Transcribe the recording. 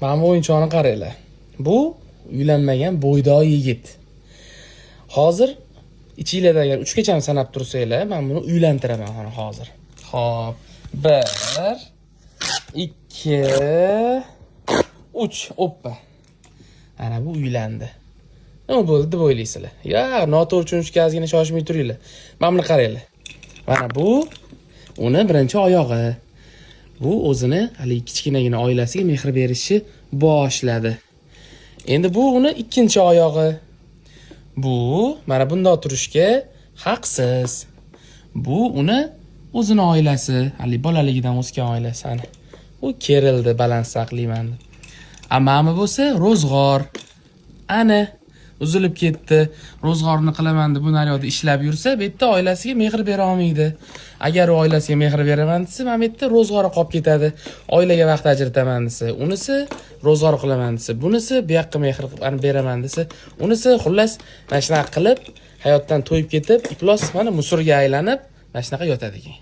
Mana bu o'yinchoqni qaranglar. Bu uylanmagan bo'ydoq yigit. Hozir ichingizda agar 3 gacha sanab tursanglar, men buni uylantiraman mana hozir. Xo'p, 1 2 3 oppa. Ana bu uylandi. Nima bo'ldi deb o'ylaysizlar? Ya, noto'g'ri tushunishgazgina shoshmay turinglar. Mana buni qaranglar. Mana bu uni birinchi oyog'i. Bu o'zini hali kichkinagina oilasiga mehr berishni boshladi. Endi bu uni ikkinchi oyog'i. Bu mana bundoq turishga haqsiz. Bu uni o'zini oilasi, hali bolaligidan o'sgan oilasi ani. U kerildi, balans saqlayman. Amami bo'lsa ro'zg'or. Ana uzilib ketdi. Ro'zg'orni qilaman deb bu naryoqda ishlab yursa, bu yerda oilasiga mehr bera olmaydi. Agar u oilasiga mehr beraman desa, mana bu yerda ro'zg'ori qolib ketadi. Oilaga vaqt ajrataman desa, unisi ro'zg'or qilaman desa, bunisi bu yoqqa mehr beraman desa, unisi xullas mana shunaqa qilib hayotdan to'yib ketib, iflos mana musurga aylanib, mana shunaqa yotadi ekan.